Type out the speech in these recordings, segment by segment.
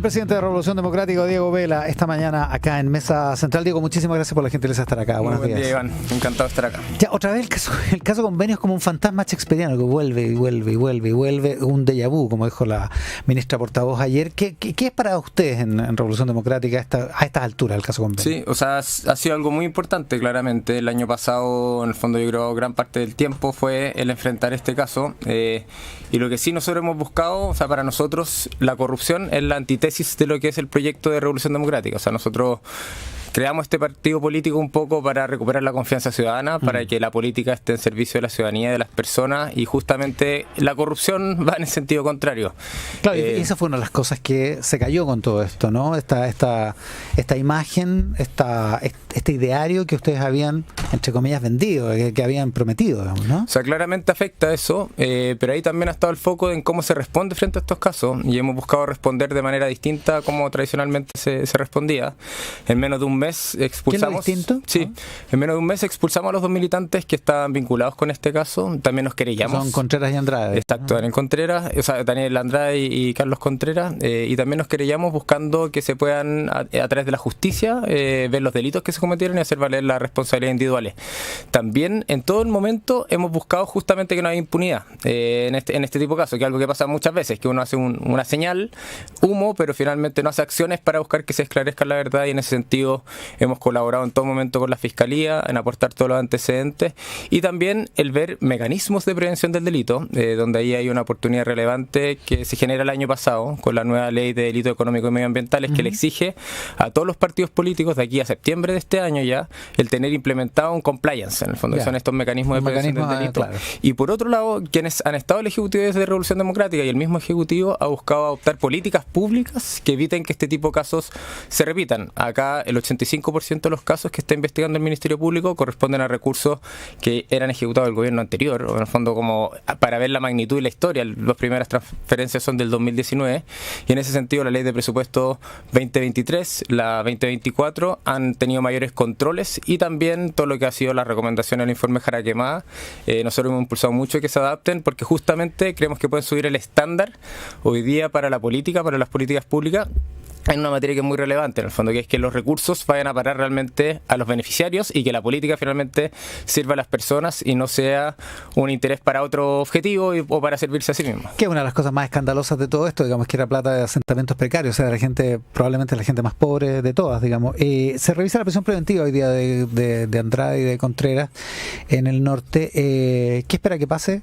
presidente de Revolución Democrática, Diego Vela, esta mañana acá en Mesa Central. Diego, muchísimas gracias por la gentileza de estar acá. Buenos días. Buen día, Iván. Encantado de estar acá. Ya, otra vez el caso Convenio es como un fantasma shakespeariano que vuelve y vuelve y vuelve y vuelve, un déjà vu, como dijo la ministra portavoz ayer. ¿Qué es para ustedes en Revolución Democrática a estas alturas el caso Convenio? Sí, o sea, ha sido algo muy importante, claramente. El año pasado, en el fondo, yo creo gran parte del tiempo fue el enfrentar este caso. Y lo que sí nosotros hemos buscado, o sea, para nosotros la corrupción es la antítesis de lo que es el proyecto de Revolución Democrática. O sea, nosotros creamos este partido político un poco para recuperar la confianza ciudadana, para que la política esté en servicio de la ciudadanía y de las personas, y justamente la corrupción va en el sentido contrario. Claro, y esa fue una de las cosas que se cayó con todo esto, ¿no? Esta imagen, este ideario que ustedes habían, entre comillas, vendido, que habían prometido, digamos, ¿no? O sea, claramente afecta eso, pero ahí también ha estado el foco en cómo se responde frente a estos casos, y hemos buscado responder de manera distinta a como tradicionalmente se respondía. En menos de un mes expulsamos. ¿Qué es lo distinto? Sí, en menos de un mes expulsamos a los dos militantes que estaban vinculados con este caso. También nos querellamos. Son Contreras y Andrade. Exacto, Daniel Contreras, o sea, Daniel Andrade y Carlos Contreras, y también nos querellamos buscando que se puedan, a través de la justicia, ver los delitos que se cometieron y hacer valer las responsabilidades individuales. También, en todo el momento, hemos buscado justamente que no haya impunidad en este tipo de casos, que es algo que pasa muchas veces, que uno hace una señal, humo, pero finalmente no hace acciones para buscar que se esclarezca la verdad, y en ese sentido hemos colaborado en todo momento con la Fiscalía en aportar todos los antecedentes, y también el ver mecanismos de prevención del delito, donde ahí hay una oportunidad relevante que se genera el año pasado con la nueva ley de delitos económicos y medioambientales, que le exige a todos los partidos políticos de aquí a septiembre de este año ya el tener implementado un compliance, en el fondo, que son estos mecanismos de prevención del delito. Claro. Y por otro lado, quienes han estado el Ejecutivo desde Revolución Democrática y el mismo Ejecutivo ha buscado adoptar políticas públicas que eviten que este tipo de casos se repitan. Acá el 85% de los casos que está investigando el Ministerio Público corresponden a recursos que eran ejecutados del gobierno anterior, o en el fondo, como para ver la magnitud y la historia. Las primeras transferencias son del 2019, y en ese sentido la ley de presupuesto 2023, la 2024 han tenido mayores controles, y también todo lo que ha sido la recomendación del informe Jaraquemada. Nosotros hemos impulsado mucho que se adapten, porque justamente creemos que pueden subir el estándar hoy día para la política, para las políticas públicas, en una materia que es muy relevante, en el fondo, que es que los recursos vayan a parar realmente a los beneficiarios, y que la política finalmente sirva a las personas y no sea un interés para otro objetivo o para servirse a sí mismo. Que es una de las cosas más escandalosas de todo esto, digamos, que era plata de asentamientos precarios, o sea, la gente, probablemente la gente más pobre de todas, digamos. Se revisa la prisión preventiva hoy día de Andrade y de Contreras en el norte. ¿Qué espera que pase?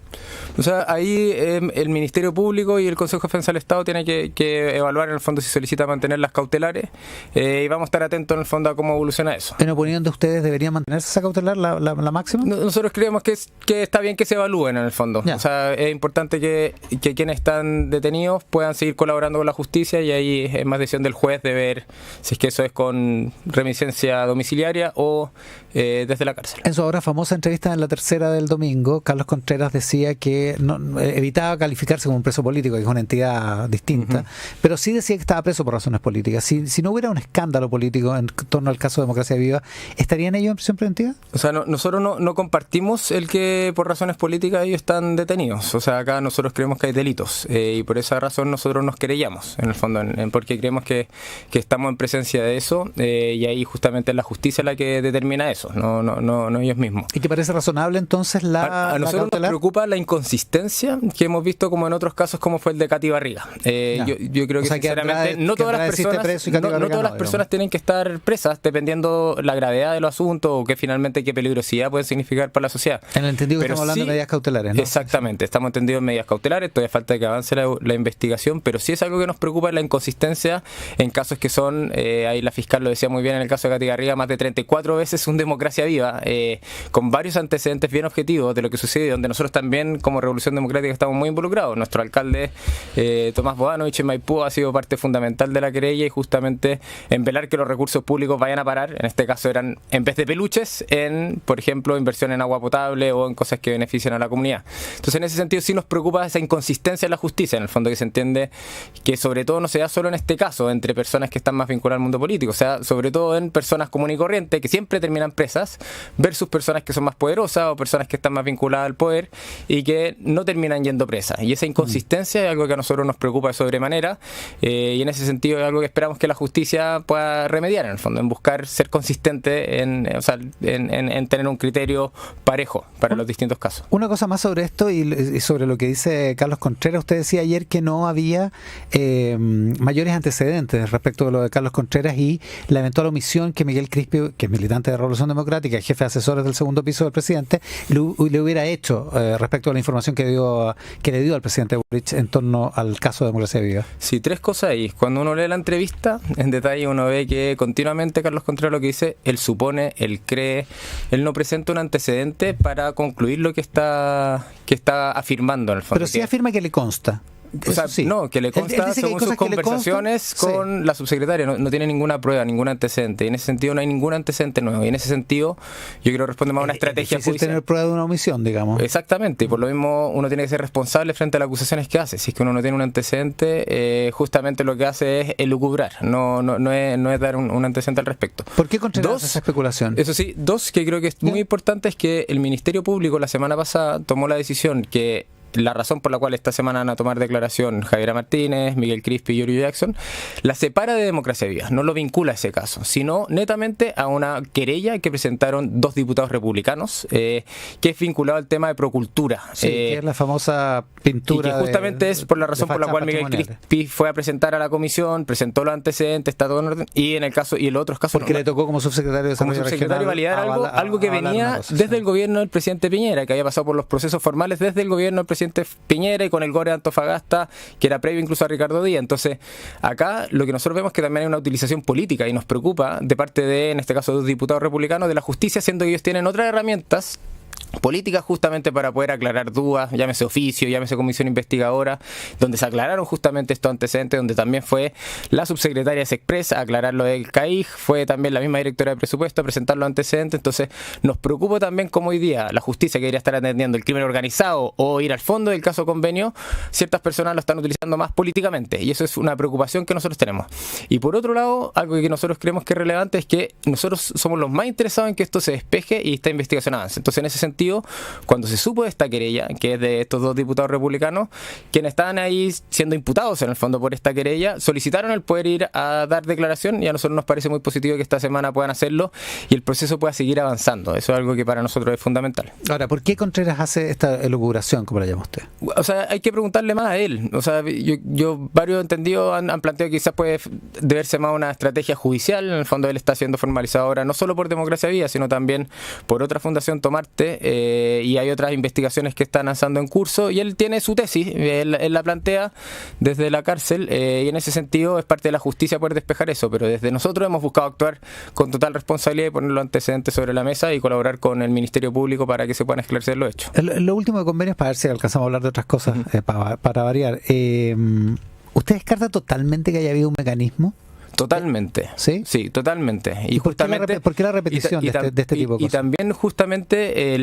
O sea, ahí el Ministerio Público y el Consejo de Defensa del Estado tienen que evaluar, en el fondo, si solicita mantener las cautelares, y vamos a estar atentos, en el fondo, a cómo evoluciona eso. ¿En opinión de ustedes deberían mantenerse esa cautelar, la máxima? Nosotros creemos que está bien que se evalúen, en el fondo. Ya. O sea, es importante que quienes están detenidos puedan seguir colaborando con la justicia, y ahí es más decisión del juez de ver si es que eso es con remisencia domiciliaria o desde la cárcel. En su ahora famosa entrevista en La Tercera del domingo, Carlos Contreras decía que evitaba calificarse como un preso político, que es una entidad distinta, pero sí decía que estaba preso por razones políticas. Si no hubiera un escándalo político en torno al caso de Democracia Viva, ¿estarían ellos en prisión preventiva? O sea, nosotros no compartimos el que por razones políticas ellos están detenidos. O sea, acá nosotros creemos que hay delitos, y por esa razón nosotros nos querellamos, en el fondo, porque creemos que estamos en presencia de eso, y ahí justamente es la justicia la que determina eso, no ellos mismos. ¿Y te parece razonable entonces a nosotros nos preocupa la inconsistencia que hemos visto, como en otros casos, como fue el de Katy Barriga. Yo creo que, sinceramente, no todas las personas tienen que estar presas, dependiendo la gravedad de los asuntos o que finalmente qué peligrosidad pueden significar para la sociedad. En el entendido que estamos hablando de medidas cautelares, ¿no? Exactamente, estamos entendidos en medidas cautelares, todavía falta que avance la investigación, pero sí es algo que nos preocupa, la inconsistencia en casos que son, ahí la fiscal lo decía muy bien en el caso de Katy Barriga, más de 34 veces un Democracia Viva, con varios antecedentes bien objetivos de lo que sucede, donde nosotros también como Revolución Democrática estamos muy involucrados. Nuestro alcalde Tomás Bodanovich en Maipú ha sido parte fundamental de la querella, y justamente en velar que los recursos públicos vayan a parar, en este caso eran, en vez de peluches, en, por ejemplo, inversión en agua potable o en cosas que benefician a la comunidad. Entonces, en ese sentido sí nos preocupa esa inconsistencia en la justicia, en el fondo, que se entiende que sobre todo no se da solo en este caso entre personas que están más vinculadas al mundo político, o sea, sobre todo en personas comunes y corrientes que siempre terminan presas, versus personas que son más poderosas o personas que están más vinculadas al poder y que no terminan yendo presas. Y esa inconsistencia es algo que a nosotros nos preocupa de sobremanera, y en ese sentido es algo que esperamos que la justicia pueda remediar, en el fondo, en buscar ser consistente en tener un criterio parejo para los distintos casos. Una cosa más sobre esto y sobre lo que dice Carlos Contreras. Usted decía ayer que no había mayores antecedentes respecto de lo de Carlos Contreras y la eventual omisión que Miguel Crispi, que es militante de Revolución Democrática, jefe de asesores del segundo piso del presidente, le hubiera hecho respecto a la información que le dio al presidente Boric en torno al caso de Democracia Viva. Sí, tres cosas ahí. Cuando uno lee la entrevista, en detalle uno ve que continuamente Carlos Contreras lo que dice, él supone, él cree, él no presenta un antecedente para concluir lo que está afirmando en el fondo. Pero sí afirma que le consta. O sea, sí. No, que le consta según sus conversaciones con la subsecretaria, no tiene ninguna prueba, ningún antecedente, y en ese sentido no hay ningún antecedente nuevo, y en ese sentido yo creo que responde más a una estrategia judicial. Tener prueba de una omisión, digamos. Exactamente, y por lo mismo uno tiene que ser responsable frente a las acusaciones que hace. Si es que uno no tiene un antecedente, justamente lo que hace es elucubrar, no es dar un antecedente al respecto. ¿Por qué Contreras esa especulación? Eso sí, que creo que es muy importante es que el Ministerio Público la semana pasada tomó la decisión que la razón por la cual esta semana van a tomar declaración Javiera Martínez, Miguel Crispi y Giorgio Jackson, la separa de Democracia Viva, no lo vincula a ese caso, sino netamente a una querella que presentaron 2 diputados republicanos, que es vinculado al tema de Procultura. Sí, que es la famosa pintura. Y que justamente es por la razón por la cual Miguel Crispi fue a presentar a la comisión, presentó los antecedentes, está todo en orden, y en el caso y en los otros casos porque le tocó como subsecretario de Desarrollo Regional validar algo que venía desde el gobierno del presidente Piñera, que había pasado por los procesos formales desde el gobierno del presidente Piñera y con el GORE de Antofagasta, que era previo incluso a Ricardo Díaz. Entonces, acá lo que nosotros vemos es que también hay una utilización política y nos preocupa de parte de, en este caso, de los diputados republicanos de la justicia, siendo que ellos tienen otras herramientas políticas justamente para poder aclarar dudas, llámese oficio, llámese comisión investigadora, donde se aclararon justamente estos antecedentes, donde también fue la subsecretaria Sexpress a aclarar lo del CAIG, fue también la misma directora de presupuesto a presentar los antecedentes. Entonces nos preocupa también cómo hoy día la justicia, que debería estar atendiendo el crimen organizado o ir al fondo del caso convenio, ciertas personas lo están utilizando más políticamente, y eso es una preocupación que nosotros tenemos. Y por otro lado, algo que nosotros creemos que es relevante es que nosotros somos los más interesados en que esto se despeje y esta investigación avance. Entonces, en ese sentido, cuando se supo de esta querella, que es de estos 2 diputados republicanos, quienes estaban ahí siendo imputados en el fondo por esta querella, solicitaron el poder ir a dar declaración, y a nosotros nos parece muy positivo que esta semana puedan hacerlo y el proceso pueda seguir avanzando. Eso es algo que para nosotros es fundamental. Ahora, ¿por qué Contreras hace esta elucubración, como la llama usted? O sea, hay que preguntarle más a él. O sea, varios entendidos han planteado que quizás puede deberse más a una estrategia judicial. En el fondo él está siendo formalizado ahora no solo por Democracia Viva, sino también por otra fundación Tomarte, y hay otras investigaciones que están avanzando en curso, y él tiene su tesis, él la plantea desde la cárcel, y en ese sentido es parte de la justicia poder despejar eso, pero desde nosotros hemos buscado actuar con total responsabilidad y poner los antecedentes sobre la mesa y colaborar con el Ministerio Público para que se puedan esclarecer los hechos. Lo último de convenios, para ver si alcanzamos a hablar de otras cosas, para variar. ¿Usted descarta totalmente que haya habido un mecanismo? Totalmente. ¿Sí? Sí, totalmente. ¿Y justamente, ¿por qué la repetición de este tipo de cosas? Y también justamente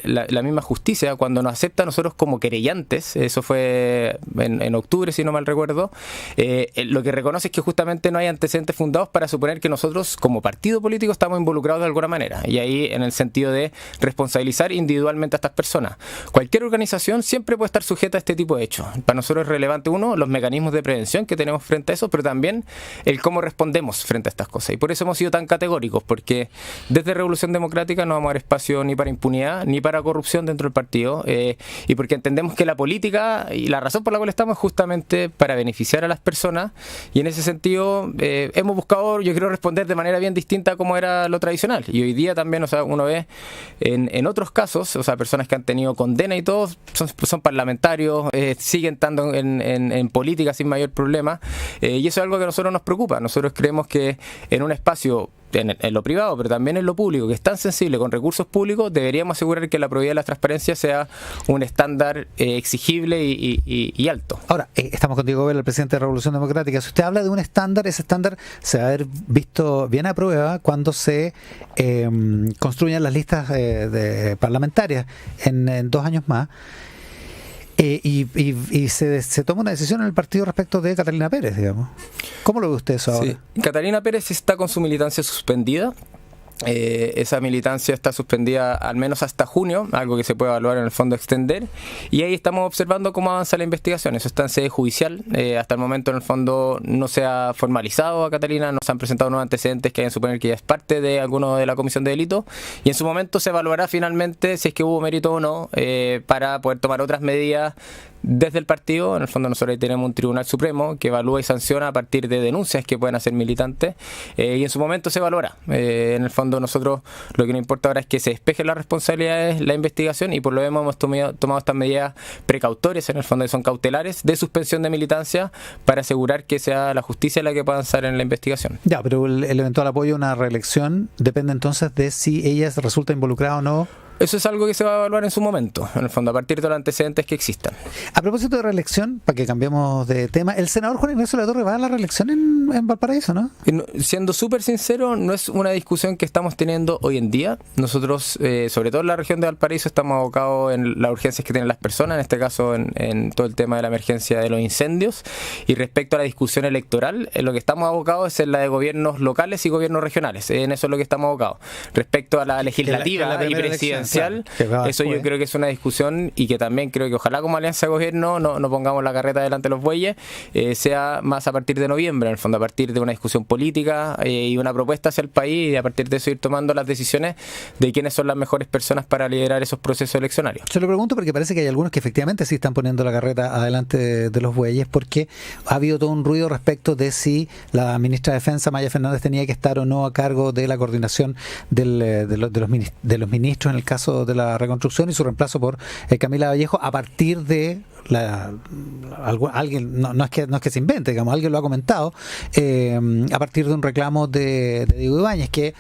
la misma justicia, cuando nos acepta a nosotros como querellantes, eso fue en octubre, si no mal recuerdo, lo que reconoce es que justamente no hay antecedentes fundados para suponer que nosotros como partido político estamos involucrados de alguna manera. Y ahí en el sentido de responsabilizar individualmente a estas personas. Cualquier organización siempre puede estar sujeta a este tipo de hechos. Para nosotros es relevante, uno, los mecanismos de prevención que tenemos frente a eso, pero también el cómo respondemos frente a estas cosas. Y por eso hemos sido tan categóricos, porque desde Revolución Democrática no vamos a dar espacio ni para impunidad ni para corrupción dentro del partido, y porque entendemos que la política y la razón por la cual estamos es justamente para beneficiar a las personas, y en ese sentido hemos buscado, yo creo, responder de manera bien distinta a como era lo tradicional. Y hoy día también, o sea, uno ve en otros casos, o sea, personas que han tenido condena y todo, son parlamentarios, siguen estando en política sin mayor problema, y eso es algo que a nosotros nos preocupa. Nosotros creemos que en un espacio, en lo privado, pero también en lo público, que es tan sensible con recursos públicos, deberíamos asegurar que la probidad y la transparencia sea un estándar exigible y alto. Ahora, estamos con Diego Vela, el presidente de Revolución Democrática. Si usted habla de un estándar, ese estándar se va a haber visto bien a prueba cuando se construyan las listas de parlamentarias en 2 años más. Y se toma una decisión en el partido respecto de Catalina Pérez, digamos. ¿Cómo lo ve usted eso ahora? Sí. Catalina Pérez está con su militancia suspendida. esa militancia está suspendida al menos hasta junio, algo que se puede evaluar en el fondo extender, y ahí estamos observando cómo avanza la investigación. Eso está en sede judicial, hasta el momento en el fondo no se ha formalizado a Catalina, no se han presentado nuevos antecedentes que hayan suponer que ella es parte de alguno de la comisión de delito, y en su momento se evaluará finalmente si es que hubo mérito o no, para poder tomar otras medidas desde el partido. En el fondo nosotros ahí tenemos un tribunal supremo que evalúa y sanciona a partir de denuncias que pueden hacer militantes, y en su momento se evaluará. En el fondo nosotros lo que nos importa ahora es que se despejen las responsabilidades, la investigación, y por lo demás hemos tomado estas medidas precautorias, en el fondo que son cautelares, de suspensión de militancia para asegurar que sea la justicia la que pueda avanzar en la investigación. Ya, pero el eventual apoyo a una reelección depende entonces de si ella resulta involucrada o no. Eso es algo que se va a evaluar en su momento, en el fondo, a partir de los antecedentes que existan. A propósito de reelección, para que cambiemos de tema, el senador Juan Ignacio Latorre va a la reelección en Valparaíso, ¿no? Siendo súper sincero, no es una discusión que estamos teniendo hoy en día. Nosotros, sobre todo en la región de Valparaíso, estamos abocados en las urgencias que tienen las personas, en este caso en todo el tema de la emergencia de los incendios. Y respecto a la discusión electoral, en lo que estamos abocados es en la de gobiernos locales y gobiernos regionales. En eso es lo que estamos abocados. Respecto a la legislativa y presidencial, eso yo creo que es una discusión, y que también creo que ojalá como alianza de gobierno no pongamos la carreta delante de los bueyes, sea más a partir de noviembre, en el fondo a partir de una discusión política y una propuesta hacia el país, y a partir de eso ir tomando las decisiones de quiénes son las mejores personas para liderar esos procesos eleccionarios. Se lo pregunto porque parece que hay algunos que efectivamente sí están poniendo la carreta adelante de los bueyes, porque ha habido todo un ruido respecto de si la ministra de Defensa, Maya Fernández, tenía que estar o no a cargo de la coordinación de los ministros en el caso de la reconstrucción, y su reemplazo por Camila Vallejo a partir de alguien, no es que se invente, digamos, alguien lo ha comentado, a partir de un reclamo de Diego Ibáñez, que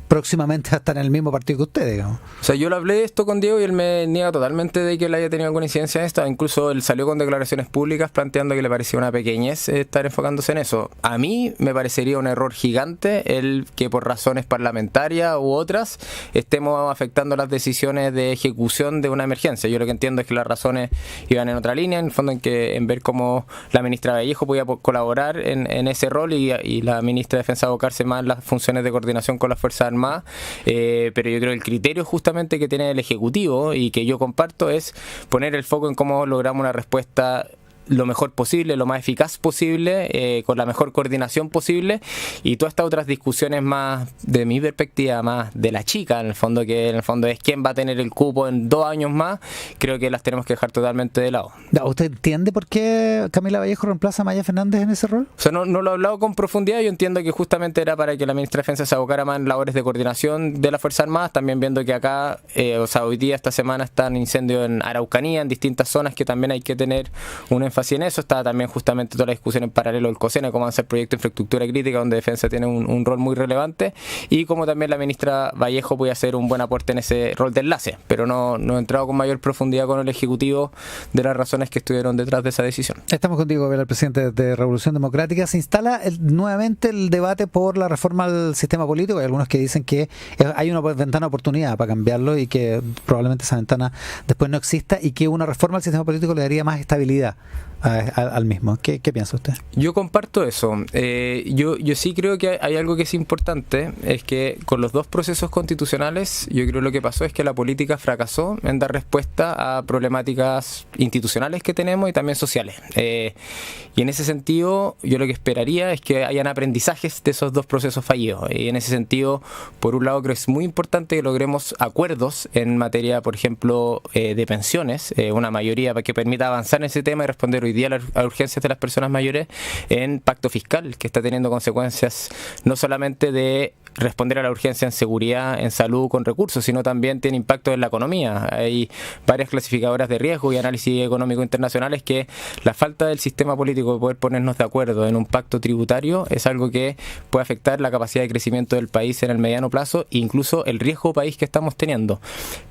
próximamente va a estar en el mismo partido que usted, digamos. O sea, yo lo hablé de esto con Diego y él me niega totalmente de que él haya tenido alguna incidencia en esto. Incluso él salió con declaraciones públicas planteando que le parecía una pequeñez estar enfocándose en eso. A mí me parecería un error gigante el que por razones parlamentarias u otras estemos afectando las decisiones de ejecución de una emergencia. Yo lo que entiendo es que las razones iban en otra línea, en el fondo en ver cómo la ministra Vallejo podía colaborar en ese rol, y la ministra de Defensa abocarse más en las funciones de coordinación con las Fuerzas Armadas. Pero yo creo que el criterio justamente que tiene el Ejecutivo, y que yo comparto, es poner el foco en cómo logramos una respuesta lo mejor posible, lo más eficaz posible, con la mejor coordinación posible, y todas estas otras discusiones más, de mi perspectiva, más de la chica, en el fondo, que en el fondo es quién va a tener el cupo en 2 años más, creo que las tenemos que dejar totalmente de lado. ¿Usted entiende por qué Camila Vallejo reemplaza a Maya Fernández en ese rol? O sea, no lo he hablado con profundidad. Yo entiendo que justamente era para que la ministra de Defensa se abocara más en labores de coordinación de las Fuerzas Armadas, también viendo que acá, hoy día, esta semana, están incendios en Araucanía, en distintas zonas, que también hay que tener un énfasis en eso. Está también justamente toda la discusión en paralelo del COSENA, cómo avanza el proyecto de infraestructura crítica, donde Defensa tiene un rol muy relevante, y como también la ministra Vallejo puede hacer un buen aporte en ese rol de enlace, pero no he entrado con mayor profundidad con el Ejecutivo de las razones que estuvieron detrás de esa decisión. Estamos contigo, el presidente de Revolución Democrática. Se instala nuevamente el debate por la reforma al sistema político. Hay algunos que dicen que hay una ventana de oportunidad para cambiarlo, y que probablemente esa ventana después no exista, y que una reforma al sistema político le daría más estabilidad al mismo. ¿Qué piensa usted? Yo comparto eso. Yo sí creo que hay algo que es importante, es que con los dos procesos constitucionales, yo creo que lo que pasó es que la política fracasó en dar respuesta a problemáticas institucionales que tenemos y también sociales. Y en ese sentido, yo lo que esperaría es que hayan aprendizajes de esos dos procesos fallidos. Y en ese sentido, por un lado, creo que es muy importante que logremos acuerdos en materia, por ejemplo, de pensiones, una mayoría para que permita avanzar en ese tema y responder hoy día a las urgencias de las personas mayores, en pacto fiscal, que está teniendo consecuencias no solamente de responder a la urgencia en seguridad, en salud con recursos, sino también tiene impacto en la economía. Hay varias clasificadoras de riesgo y análisis económico internacionales que la falta del sistema político de poder ponernos de acuerdo en un pacto tributario es algo que puede afectar la capacidad de crecimiento del país en el mediano plazo e incluso el riesgo país que estamos teniendo.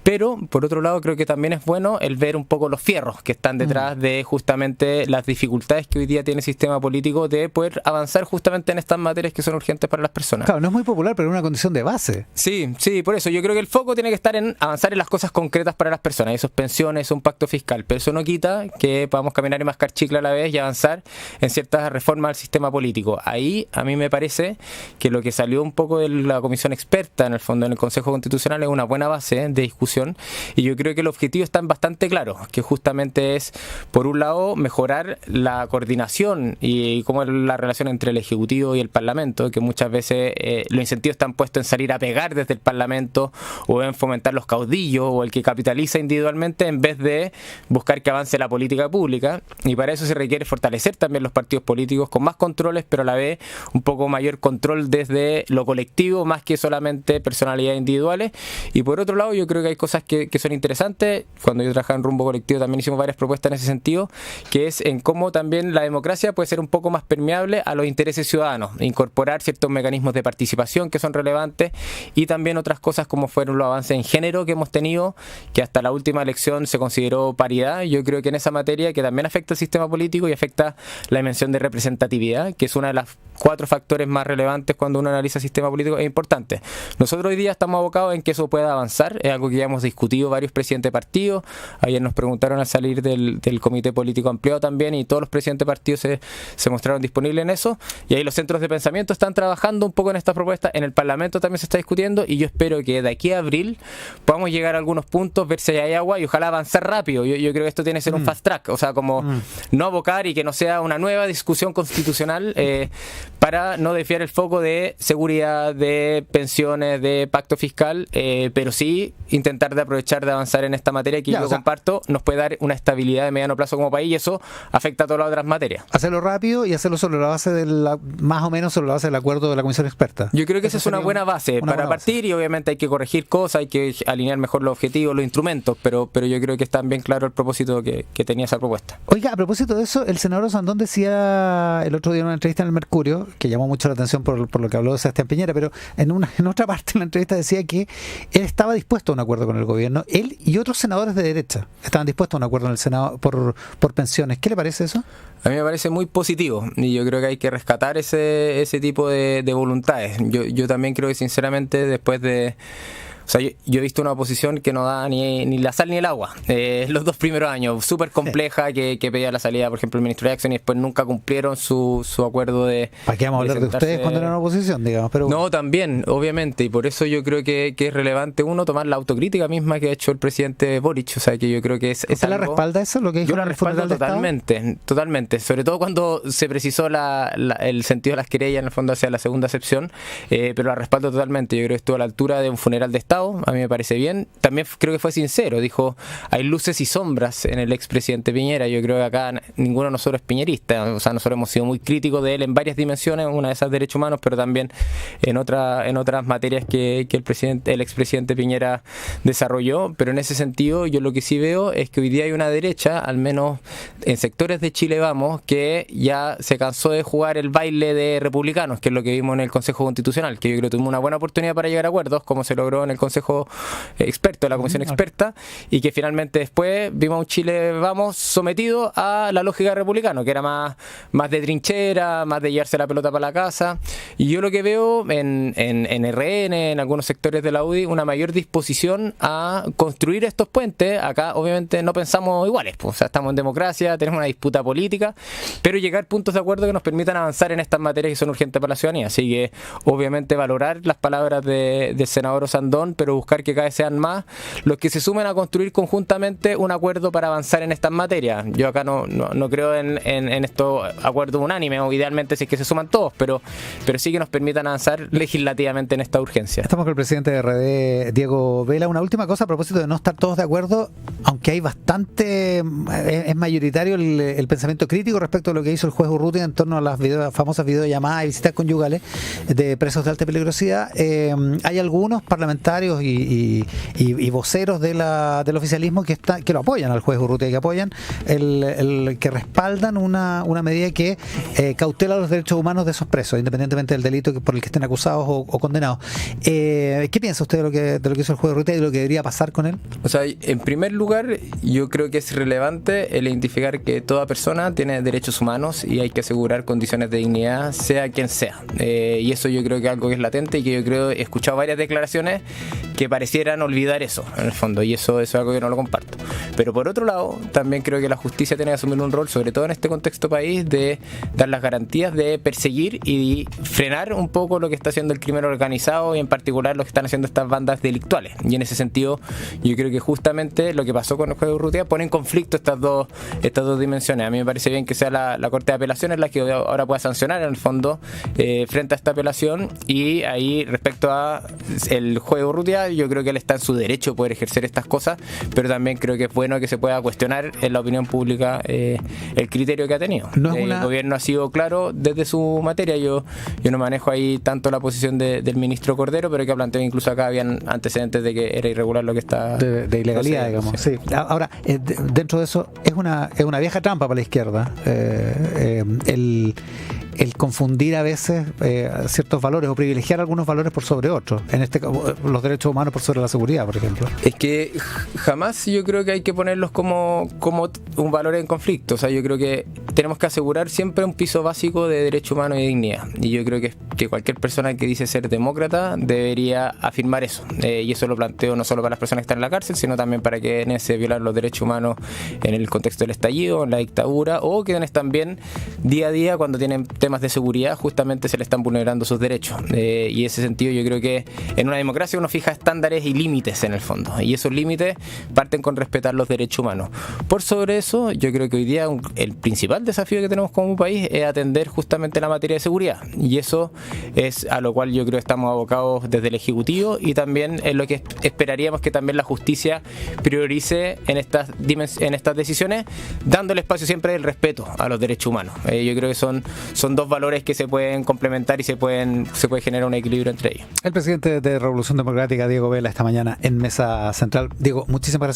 Pero, por otro lado, creo que también es bueno el ver un poco los fierros que están detrás de justamente las dificultades que hoy día tiene el sistema político de poder avanzar justamente en estas materias que son urgentes para las personas. Claro, no es muy popular pero una condición de base. Sí, por eso yo creo que el foco tiene que estar en avanzar en las cosas concretas para las personas, esos pensiones, un pacto fiscal, pero eso no quita que podamos caminar y mascar chicle a la vez y avanzar en ciertas reformas al sistema político. Ahí a mí me parece que lo que salió un poco de la comisión experta, en el fondo en el Consejo Constitucional, es una buena base de discusión, y yo creo que el objetivo está bastante claro, que justamente es, por un lado, mejorar la coordinación y cómo es la relación entre el Ejecutivo y el Parlamento, que muchas veces los incentivos están puestos en salir a pegar desde el Parlamento o en fomentar los caudillos o el que capitaliza individualmente en vez de buscar que avance la política pública, y para eso se requiere fortalecer también los partidos políticos con más controles, pero a la vez un poco mayor control desde lo colectivo más que solamente personalidades individuales. Y por otro lado, yo creo que hay cosas que son interesantes. Cuando yo trabajaba en Rumbo Colectivo también hicimos varias propuestas en ese sentido, que es en cómo también la democracia puede ser un poco más permeable a los intereses ciudadanos, incorporar ciertos mecanismos de participación que son relevantes, y también otras cosas como fueron los avances en género que hemos tenido, que hasta la última elección se consideró paridad. Yo creo que en esa materia, que también afecta al sistema político y afecta la dimensión de representatividad, que es una de las 4 factores más relevantes cuando uno analiza el sistema político, es importante. Nosotros hoy día estamos abocados en que eso pueda avanzar, es algo que ya hemos discutido varios presidentes de partidos. Ayer nos preguntaron al salir del comité político ampliado también, y todos los presidentes de partidos se mostraron disponibles en eso, y ahí los centros de pensamiento están trabajando un poco en esta propuesta. En el Parlamento también se está discutiendo, y yo espero que de aquí a abril podamos llegar a algunos puntos, ver si hay agua y ojalá avanzar rápido. Yo creo que esto tiene que ser un fast track, o sea, como no abocar y que no sea una nueva discusión constitucional para no desviar el foco de seguridad, de pensiones, de pacto fiscal, pero sí intentar de aprovechar de avanzar en esta materia que yo comparto, nos puede dar una estabilidad de mediano plazo como país, y eso afecta a todas las otras materias. Hacerlo rápido y hacerlo sobre la base más o menos sobre la base del acuerdo de la comisión experta. Yo creo que esa es una buena base para partir, y obviamente hay que corregir cosas, hay que alinear mejor los objetivos, los instrumentos, pero yo creo que está bien claro el propósito que tenía esa propuesta. Oiga, a propósito de eso, el senador Sandón decía el otro día en una entrevista en el Mercurio, que llamó mucho la atención por lo que habló de Sebastián Piñera, pero en otra parte de la entrevista decía que él estaba dispuesto a un acuerdo con el gobierno, él y otros senadores de derecha estaban dispuestos a un acuerdo en el Senado por pensiones. ¿Qué le parece eso? A mí me parece muy positivo, y yo creo que hay que rescatar ese tipo de voluntades. Yo también creo que sinceramente después de... O sea, yo he visto una oposición que no da ni la sal ni el agua. Los 2 primeros años, súper compleja, que pedía la salida, por ejemplo, el ministro Jackson, y después nunca cumplieron su acuerdo de... ¿Para qué vamos a hablar de ustedes cuando eran oposición, digamos? Pero... No, también, obviamente, y por eso yo creo que es relevante tomar la autocrítica misma que ha hecho el presidente Boric. O sea, que yo creo que es ¿Usted algo... la respalda eso, lo que dijo? Yo la respaldo totalmente, sobre todo cuando se precisó el sentido de las querellas, en el fondo hacia la segunda acepción, pero la respaldo totalmente. Yo creo que estuvo a la altura de un funeral de Estado. A mí me parece bien. También creo que fue sincero. Dijo, hay luces y sombras en el expresidente Piñera. Yo creo que acá ninguno de nosotros es piñerista. O sea, nosotros hemos sido muy críticos de él en varias dimensiones, una de esas derechos humanos, pero también en otras materias que el expresidente Piñera desarrolló. Pero en ese sentido, yo lo que sí veo es que hoy día hay una derecha, al menos en sectores de Chile Vamos, que ya se cansó de jugar el baile de republicanos, que es lo que vimos en el Consejo Constitucional, que yo creo que tuvimos una buena oportunidad para llegar a acuerdos, como se logró en el Consejo Experto, de la Comisión Experta, y que finalmente después vimos a un Chile Vamos sometido a la lógica republicana, que era más de trinchera, más de llevarse la pelota para la casa. Y yo lo que veo en RN, en algunos sectores de la UDI, una mayor disposición a construir estos puentes. Acá obviamente no pensamos iguales, pues, o sea, estamos en democracia, tenemos una disputa política, pero llegar a puntos de acuerdo que nos permitan avanzar en estas materias que son urgentes para la ciudadanía. Así que obviamente valorar las palabras del senador Sandón, pero buscar que cada vez sean más los que se sumen a construir conjuntamente un acuerdo para avanzar en estas materias. Yo acá no creo en estos acuerdos unánimes, o idealmente si es que se suman todos, pero sí que nos permitan avanzar legislativamente en esta urgencia. Estamos con el presidente de RD, Diego Vela. Una última cosa a propósito de no estar todos de acuerdo, aunque hay bastante, es mayoritario el pensamiento crítico respecto a lo que hizo el juez Urrutia en torno a las famosas videollamadas y visitas conyugales de presos de alta peligrosidad. Hay algunos parlamentarios parlamentarios y voceros del oficialismo que lo apoyan al juez Urrutia, que apoyan que respaldan una medida que cautela los derechos humanos de esos presos, independientemente del delito por el que estén acusados o condenados. ¿Qué piensa usted de lo que hizo el juez Urrutia y de lo que debería pasar con él? O sea, en primer lugar, yo creo que es relevante el identificar que toda persona tiene derechos humanos y hay que asegurar condiciones de dignidad, sea quien sea. Y eso yo creo que es algo que es latente y que yo creo he escuchado varias declaraciones que parecieran olvidar eso, en el fondo, y eso es algo que no lo comparto. Pero por otro lado, también creo que la justicia tiene que asumir un rol, sobre todo en este contexto país, de dar las garantías de perseguir y frenar un poco lo que está haciendo el crimen organizado y en particular lo que están haciendo estas bandas delictuales. Y en ese sentido, yo creo que justamente lo que pasó con el juez Urrutia pone en conflicto estas dos dimensiones. A mí me parece bien que sea la Corte de Apelaciones la que ahora pueda sancionar en el fondo frente a esta apelación, y ahí respecto a el juez Urrutia, yo creo que él está en su derecho a poder ejercer estas cosas, pero también creo que es bueno que se pueda cuestionar en la opinión pública el criterio que ha tenido. El gobierno ha sido claro desde su materia. Yo no manejo ahí tanto la posición del ministro Cordero, pero que ha planteado incluso acá habían antecedentes de que era irregular lo que está de ilegalidad, digamos. Sí. Ahora, dentro de eso es una vieja trampa para la izquierda el confundir a veces ciertos valores o privilegiar algunos valores por sobre otros, en este caso los derechos humanos por sobre la seguridad, por ejemplo. Es que jamás yo creo que hay que ponerlos como un valor en conflicto. O sea, yo creo que tenemos que asegurar siempre un piso básico de derecho humano y dignidad, y yo creo que cualquier persona que dice ser demócrata debería afirmar eso, y eso lo planteo no solo para las personas que están en la cárcel, sino también para quienes se violan los derechos humanos en el contexto del estallido, en la dictadura, o quienes también día a día cuando tienen temas de seguridad justamente se le están vulnerando sus derechos, y en ese sentido yo creo que en una democracia uno fija estándares y límites en el fondo, y esos límites parten con respetar los derechos humanos. Por sobre eso, yo creo que hoy día el principal desafío que tenemos como país es atender justamente la materia de seguridad, y eso es a lo cual yo creo que estamos abocados desde el Ejecutivo, y también es lo que esperaríamos que también la justicia priorice en estas decisiones, dándole espacio siempre del respeto a los derechos humanos. Yo creo que son dos valores que se pueden complementar y se puede generar un equilibrio entre ellos. El presidente de Revolución Democrática, Diego Vela, esta mañana en Mesa Central. Diego, muchísimas gracias.